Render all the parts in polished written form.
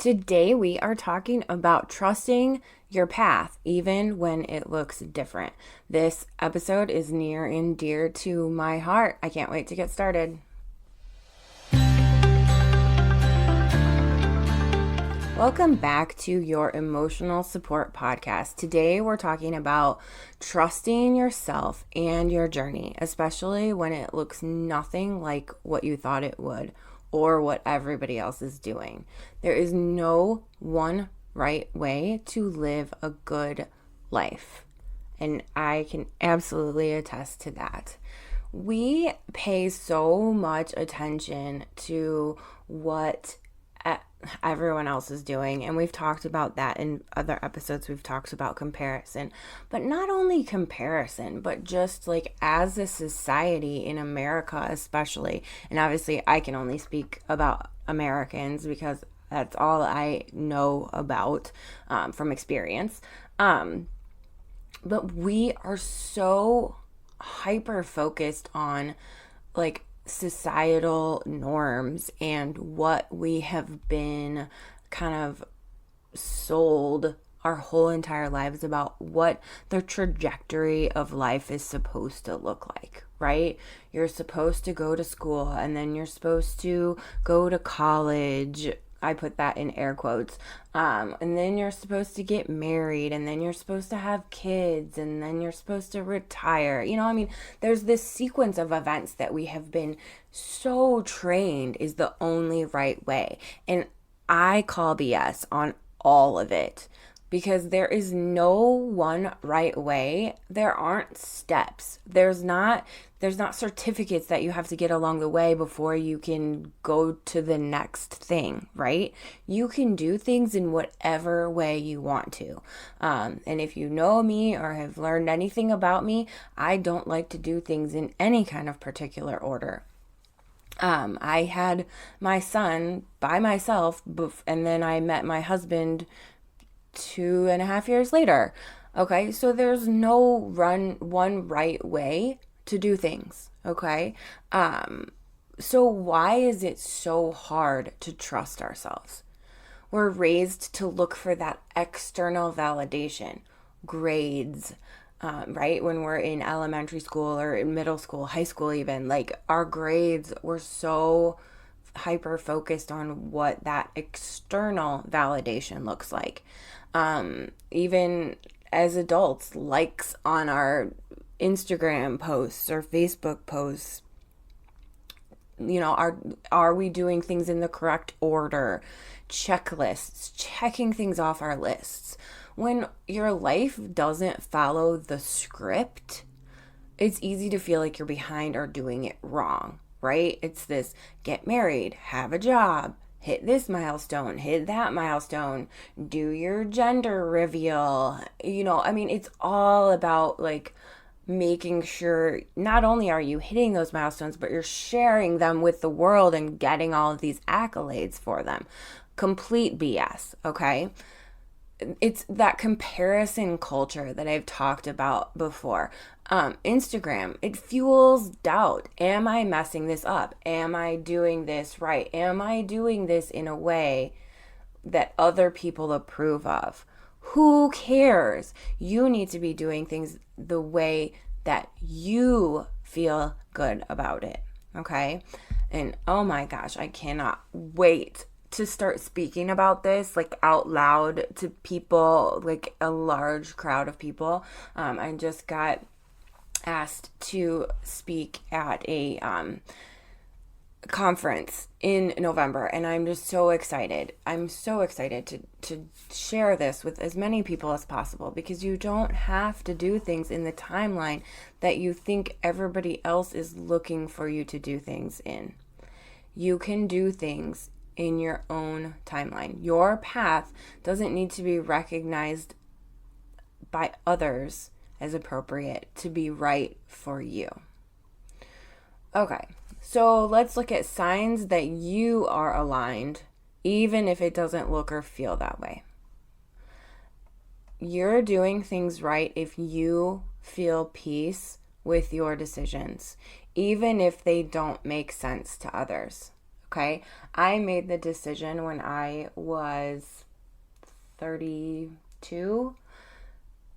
Today, we are talking about trusting your path, even when it looks different. This episode is near and dear to my heart. I can't wait to get started. Welcome back to your emotional support podcast. Today, we're talking about trusting yourself and your journey, especially when it looks nothing like what you thought it would or what everybody else is doing. There is no one right way to live a good life, and I can absolutely attest to that. We pay so much attention to what everyone else is doing, and we've talked about that in other episodes. We've talked about comparison, but not only comparison, but just like as a society in America especially, and obviously I can only speak about Americans because that's all I know about from experience, but we are so hyper focused on like societal norms and what we have been kind of sold our whole entire lives about what the trajectory of life is supposed to look like, right? You're supposed to go to school and then you're supposed to go to college. I put that in air quotes. And then you're supposed to get married, and then you're supposed to have kids, and then you're supposed to retire. There's this sequence of events that we have been so trained is the only right way. And I call BS on all of it because there is no one right way. There aren't steps. There's not certificates that you have to get along the way before you can go to the next thing, right? You can do things in whatever way you want to. And if you know me or have learned anything about me, I don't like to do things in any kind of particular order. I had my son by myself, and then I met my husband 2.5 years later. Okay, so there's no one right way to do things. Okay, so why is it so hard to trust ourselves? We're raised to look for that external validation, grades, right? When we're in elementary school or in middle school, high school, even like our grades were so hyper focused on what that external validation looks like. Even as adults, likes on our Instagram posts or Facebook posts, are we doing things in the correct order? Checklists, checking things off our lists. When your life doesn't follow the script, it's easy to feel like you're behind or doing it wrong, right? It's this: get married, have a job, hit this milestone, hit that milestone, do your gender reveal. It's all about like making sure not only are you hitting those milestones, but you're sharing them with the world and getting all of these accolades for them. Complete BS, okay? It's that comparison culture that I've talked about before. Instagram, it fuels doubt. Am I messing this up? Am I doing this right? Am I doing this in a way that other people approve of? Who cares? You need to be doing things the way that you feel good about it. Okay? And oh my gosh, I cannot wait to start speaking about this like out loud to people, like a large crowd of people. I just got asked to speak at a conference in November, and I'm just so excited. I'm so excited to share this with as many people as possible, because you don't have to do things in the timeline that you think everybody else is looking for you to do things in. You can do things in your own timeline. Your path doesn't need to be recognized by others as appropriate to be right for you. Okay, so let's look at signs that you are aligned, even if it doesn't look or feel that way. You're doing things right if you feel peace with your decisions, even if they don't make sense to others. Okay. I made the decision when I was 32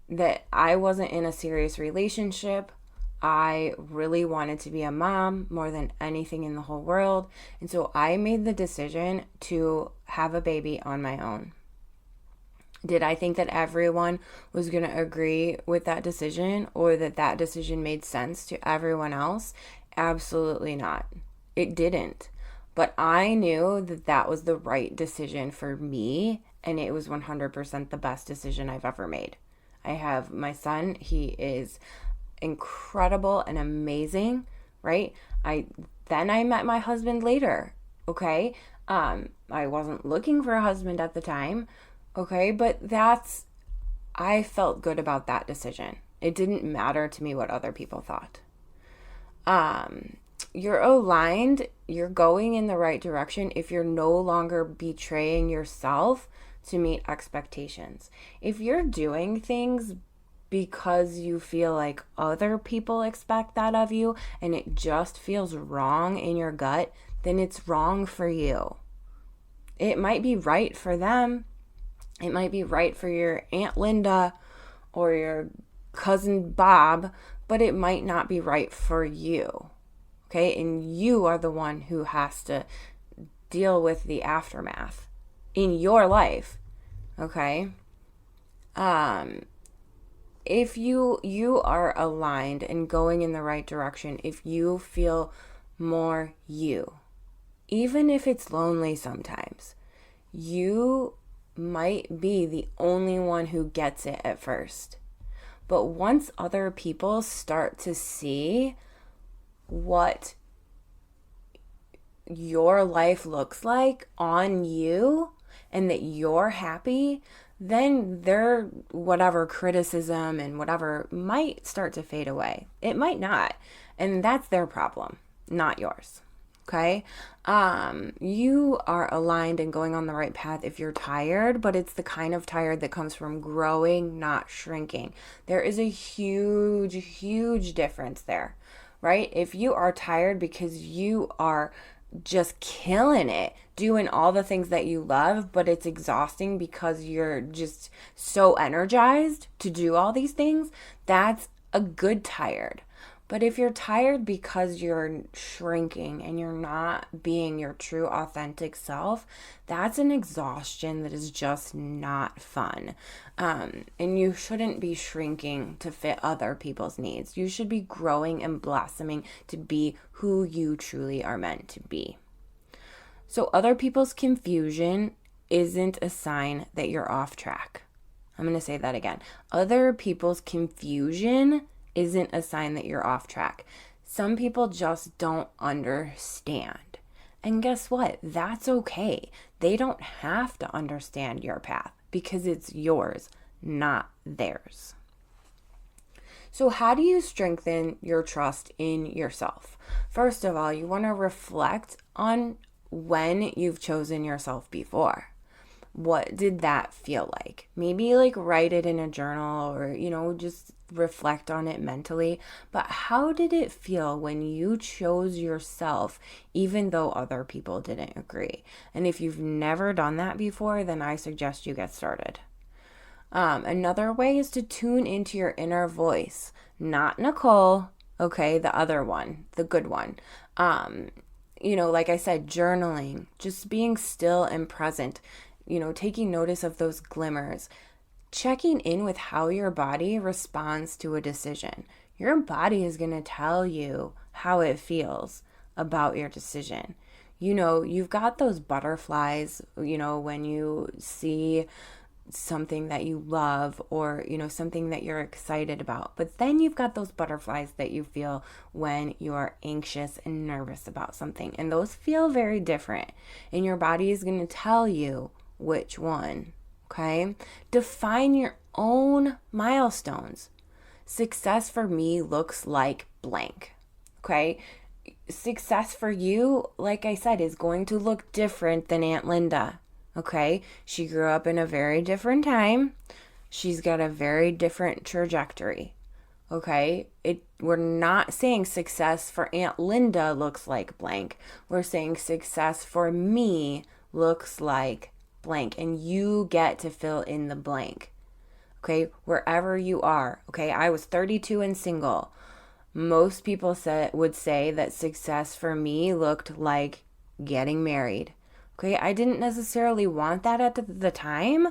that I wasn't in a serious relationship. I really wanted to be a mom more than anything in the whole world. And so I made the decision to have a baby on my own. Did I think that everyone was going to agree with that decision or that that decision made sense to everyone else? Absolutely not. It didn't. But I knew that that was the right decision for me, and it was 100% the best decision I've ever made. I have my son. He is incredible and amazing, right? I met my husband later, okay? I wasn't looking for a husband at the time, okay? But I felt good about that decision. It didn't matter to me what other people thought. You're aligned, you're going in the right direction if you're no longer betraying yourself to meet expectations. If you're doing things because you feel like other people expect that of you and it just feels wrong in your gut, then it's wrong for you. It might be right for them. It might be right for your Aunt Linda or your cousin Bob, but it might not be right for you. Okay? And you are the one who has to deal with the aftermath in your life. Okay? If you are aligned and going in the right direction, if you feel more you, even if it's lonely sometimes, you might be the only one who gets it at first. But once other people start to see what your life looks like on you and that you're happy, then their whatever criticism and whatever might start to fade away. It might not. And that's their problem, not yours. Okay? You are aligned and going on the right path if you're tired, but it's the kind of tired that comes from growing, not shrinking. There is a huge, huge difference there, right? If you are tired because you are just killing it, doing all the things that you love, but it's exhausting because you're just so energized to do all these things, that's a good tired. But if you're tired because you're shrinking and you're not being your true authentic self, that's an exhaustion that is just not fun. And you shouldn't be shrinking to fit other people's needs. You should be growing and blossoming to be who you truly are meant to be. So other people's confusion isn't a sign that you're off track. I'm going to say that again. Other people's confusion isn't a sign that you're off track. Some people just don't understand. And guess what? That's okay. They don't have to understand your path because it's yours, not theirs. So how do you strengthen your trust in yourself? First of all, you want to reflect on when you've chosen yourself before. What did that feel like? Maybe write it in a journal or, just reflect on it mentally. But how did it feel when you chose yourself, even though other people didn't agree? And if you've never done that before, then I suggest you get started. Another way is to tune into your inner voice, not Nicole, okay, the other one, the good one. Like I said, journaling, just being still and present, taking notice of those glimmers, checking in with how your body responds to a decision. Your body is going to tell you how it feels about your decision. You've got those butterflies, when you see something that you love or, something that you're excited about. But then you've got those butterflies that you feel when you are anxious and nervous about something. And those feel very different. And your body is going to tell you which one, okay? Define your own milestones. Success for me looks like blank, okay? Success for you, like I said, is going to look different than Aunt Linda, okay? She grew up in a very different time. She's got a very different trajectory, Okay, we're not saying success for Aunt Linda looks like blank. We're saying success for me looks like blank, and you get to fill in the blank. Okay, wherever you are. Okay, I was 32 and single. Most people would say that success for me looked like getting married. Okay, I didn't necessarily want that at the time,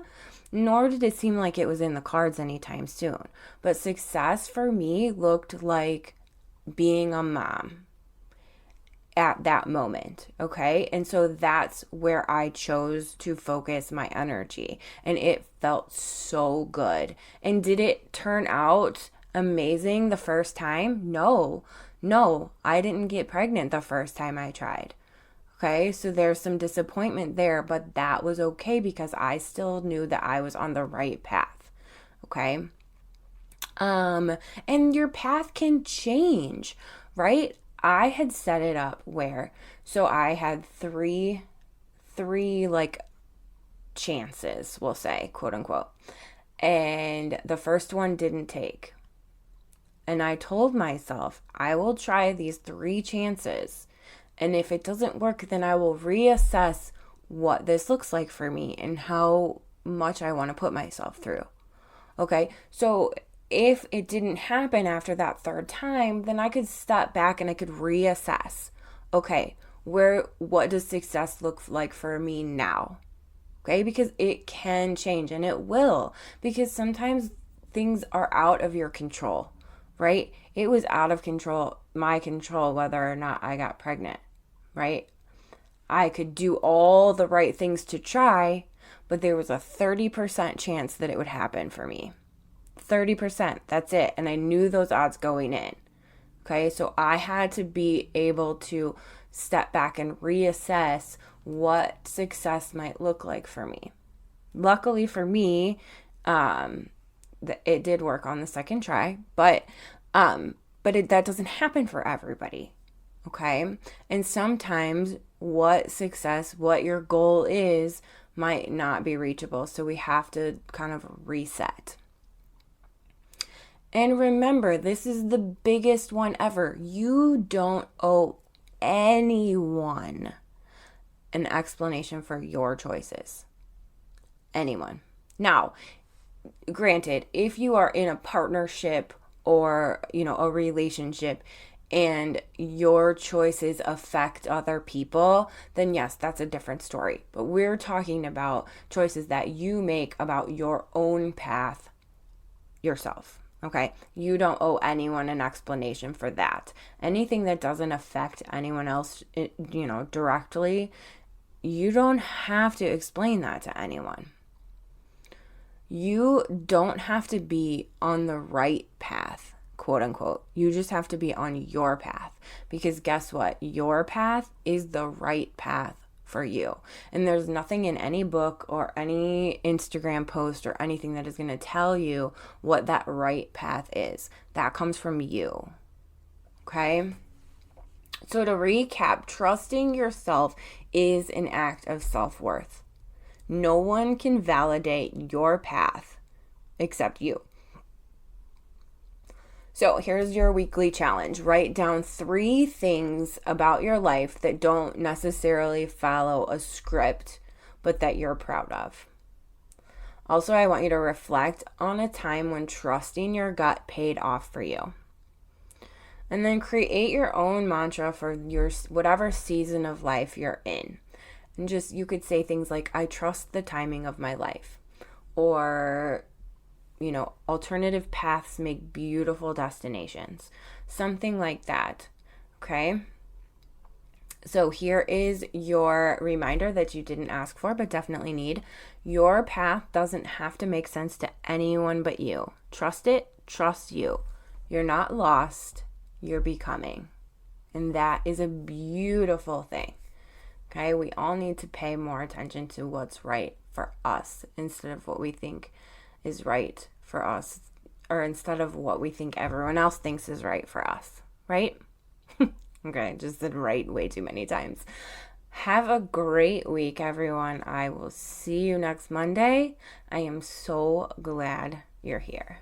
nor did it seem like it was in the cards anytime soon. But success for me looked like being a mom at that moment. Okay, and so that's where I chose to focus my energy, and it felt so good. And did it turn out amazing the first time? No, I didn't get pregnant the first time I tried. Okay, so there's some disappointment there, but that was okay because I still knew that I was on the right path. Okay. And your path can change, right? I had set it up where, so I had three like chances, we'll say, quote unquote. And the first one didn't take. And I told myself, I will try these three chances. And if it doesn't work, then I will reassess what this looks like for me and how much I want to put myself through. Okay, so if it didn't happen after that third time, then I could step back and I could reassess. Okay, what does success look like for me now? Okay, because it can change, and it will, because sometimes things are out of your control, right? It was out of control, my control, whether or not I got pregnant, right? I could do all the right things to try, but there was a 30% chance that it would happen for me. 30%, that's it. And I knew those odds going in. Okay, so I had to be able to step back and reassess what success might look like for me. Luckily for me, it did work on the second try, but that doesn't happen for everybody. Okay, and sometimes what your goal is might not be reachable, so we have to kind of reset. And remember, this is the biggest one ever. You don't owe anyone an explanation for your choices. Anyone. Now, granted, if you are in a partnership or, a relationship and your choices affect other people, then yes, that's a different story. But we're talking about choices that you make about your own path yourself. Okay, you don't owe anyone an explanation for that. Anything that doesn't affect anyone else, directly, you don't have to explain that to anyone. You don't have to be on the right path, quote unquote. You just have to be on your path, because guess what? Your path is the right path for you. And there's nothing in any book or any Instagram post or anything that is going to tell you what that right path is. That comes from you. Okay? So to recap, trusting yourself is an act of self-worth. No one can validate your path except you. So here's your weekly challenge. Write down 3 things about your life that don't necessarily follow a script, but that you're proud of. Also, I want you to reflect on a time when trusting your gut paid off for you. And then create your own mantra for your whatever season of life you're in. And you could say things like, I trust the timing of my life. Or, alternative paths make beautiful destinations. Something like that. Okay? So here is your reminder that you didn't ask for, but definitely need. Your path doesn't have to make sense to anyone but you. Trust it. Trust you. You're not lost. You're becoming. And that is a beautiful thing. Okay? We all need to pay more attention to what's right for us instead of what we think is right for us, or instead of what we think everyone else thinks is right for us, right? Okay, just said right way too many times. Have a great week, everyone. I will see you next Monday. I am so glad you're here.